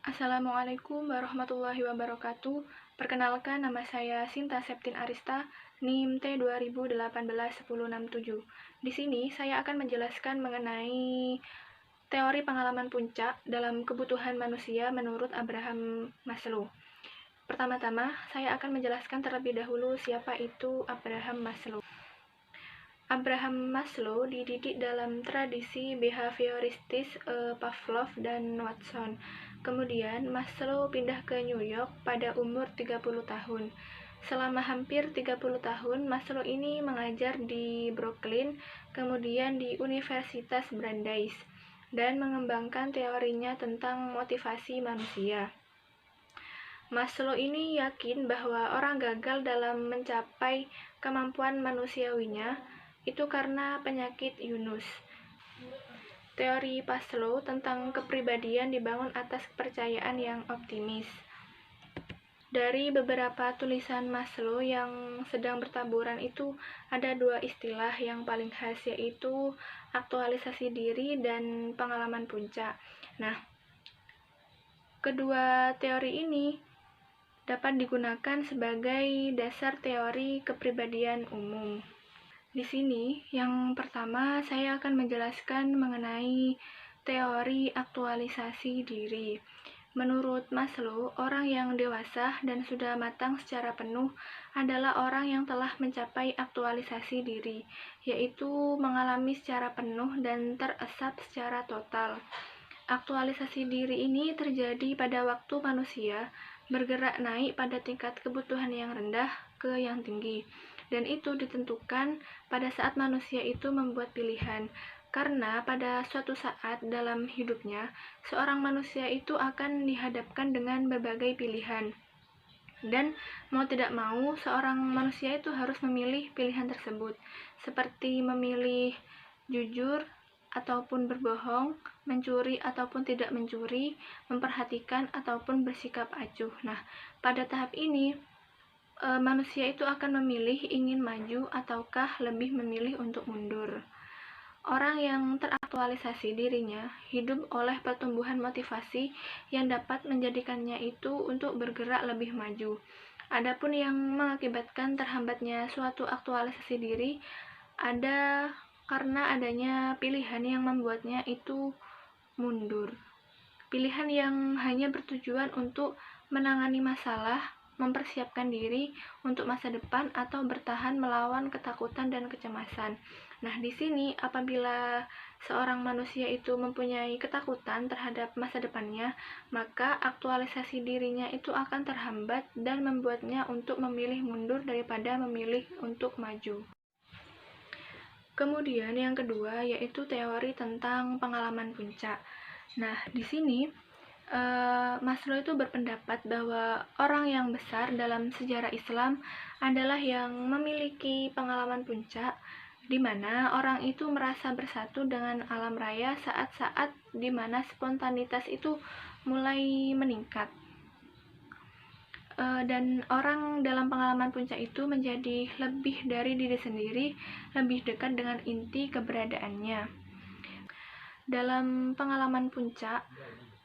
Assalamualaikum warahmatullahi wabarakatuh. Perkenalkan, nama saya Sinta Septin Arista, NIM T20181067. Di sini saya akan menjelaskan mengenai teori pengalaman puncak dalam kebutuhan manusia menurut Abraham Maslow. Pertama-tama, saya akan menjelaskan terlebih dahulu siapa itu Abraham Maslow. Abraham Maslow dididik dalam tradisi behavioristis Pavlov dan Watson. Kemudian Maslow pindah ke New York pada umur 30 tahun. Selama hampir 30 tahun, Maslow ini mengajar di Brooklyn, kemudian di Universitas Brandeis, dan mengembangkan teorinya tentang motivasi manusia. Maslow ini yakin bahwa orang gagal dalam mencapai kemampuan manusiawinya itu karena penyakit Yunus. Teori Maslow tentang kepribadian dibangun atas kepercayaan yang optimis. Dari beberapa tulisan Maslow yang sedang bertaburan itu ada dua istilah yang paling khas, yaitu aktualisasi diri dan pengalaman puncak. Nah, kedua teori ini dapat digunakan sebagai dasar teori kepribadian umum. Di sini, yang pertama saya akan menjelaskan mengenai teori aktualisasi diri. Menurut Maslow, orang yang dewasa dan sudah matang secara penuh adalah orang yang telah mencapai aktualisasi diri, yaitu mengalami secara penuh dan teresap secara total. Aktualisasi diri ini terjadi pada waktu manusia bergerak naik pada tingkat kebutuhan yang rendah ke yang tinggi. Dan itu ditentukan pada saat manusia itu membuat pilihan, karena pada suatu saat dalam hidupnya, seorang manusia itu akan dihadapkan dengan berbagai pilihan. Dan mau tidak mau, seorang manusia itu harus memilih pilihan tersebut, seperti memilih jujur ataupun berbohong, mencuri ataupun tidak mencuri, memperhatikan ataupun bersikap acuh. Nah, pada tahap ini, manusia itu akan memilih ingin maju ataukah lebih memilih untuk mundur. Orang yang teraktualisasi dirinya hidup oleh pertumbuhan motivasi yang dapat menjadikannya itu untuk bergerak lebih maju. Adapun yang mengakibatkan terhambatnya suatu aktualisasi diri ada karena adanya pilihan yang membuatnya itu mundur. Pilihan yang hanya bertujuan untuk menangani masalah, mempersiapkan diri untuk masa depan, atau bertahan melawan ketakutan dan kecemasan. Nah, di sini apabila seorang manusia itu mempunyai ketakutan terhadap masa depannya, maka aktualisasi dirinya itu akan terhambat dan membuatnya untuk memilih mundur daripada memilih untuk maju. Kemudian yang kedua yaitu teori tentang pengalaman puncak. Nah, di sini Maslow itu berpendapat bahwa orang yang besar dalam sejarah Islam adalah yang memiliki pengalaman puncak, di mana orang itu merasa bersatu dengan alam raya saat-saat di mana spontanitas itu mulai meningkat. Dan orang dalam pengalaman puncak itu menjadi lebih dari diri sendiri, lebih dekat dengan inti keberadaannya. Dalam pengalaman puncak,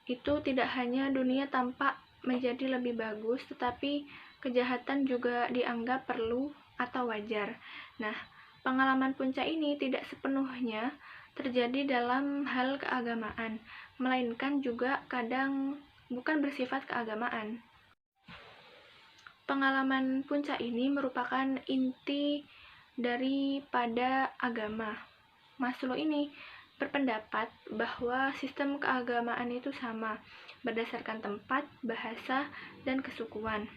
itu tidak hanya dunia tampak menjadi lebih bagus, tetapi kejahatan juga dianggap perlu atau wajar. Nah, pengalaman puncak ini tidak sepenuhnya terjadi dalam hal keagamaan, melainkan juga kadang bukan bersifat keagamaan. Pengalaman puncak ini merupakan inti daripada agama. Maslow ini berpendapat bahwa sistem keagamaan itu sama, berdasarkan tempat, bahasa, dan kesukuan.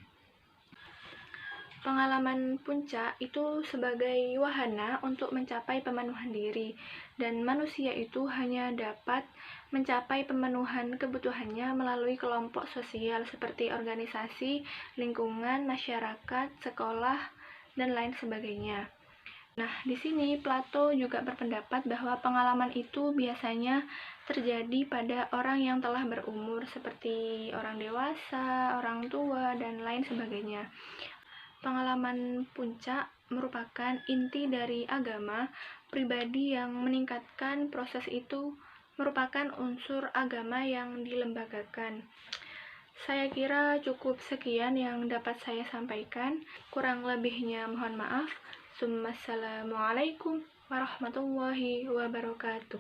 Pengalaman puncak itu sebagai wahana untuk mencapai pemenuhan diri, dan manusia itu hanya dapat mencapai pemenuhan kebutuhannya melalui kelompok sosial seperti organisasi, lingkungan, masyarakat, sekolah, dan lain sebagainya. Nah, di sini Plato juga berpendapat bahwa pengalaman itu biasanya terjadi pada orang yang telah berumur, seperti orang dewasa, orang tua, dan lain sebagainya. Pengalaman puncak merupakan inti dari agama. Pribadi yang meningkatkan proses itu merupakan unsur agama yang dilembagakan. Saya kira cukup sekian yang dapat saya sampaikan. Kurang lebihnya mohon maaf. Assalamualaikum warahmatullahi wabarakatuh.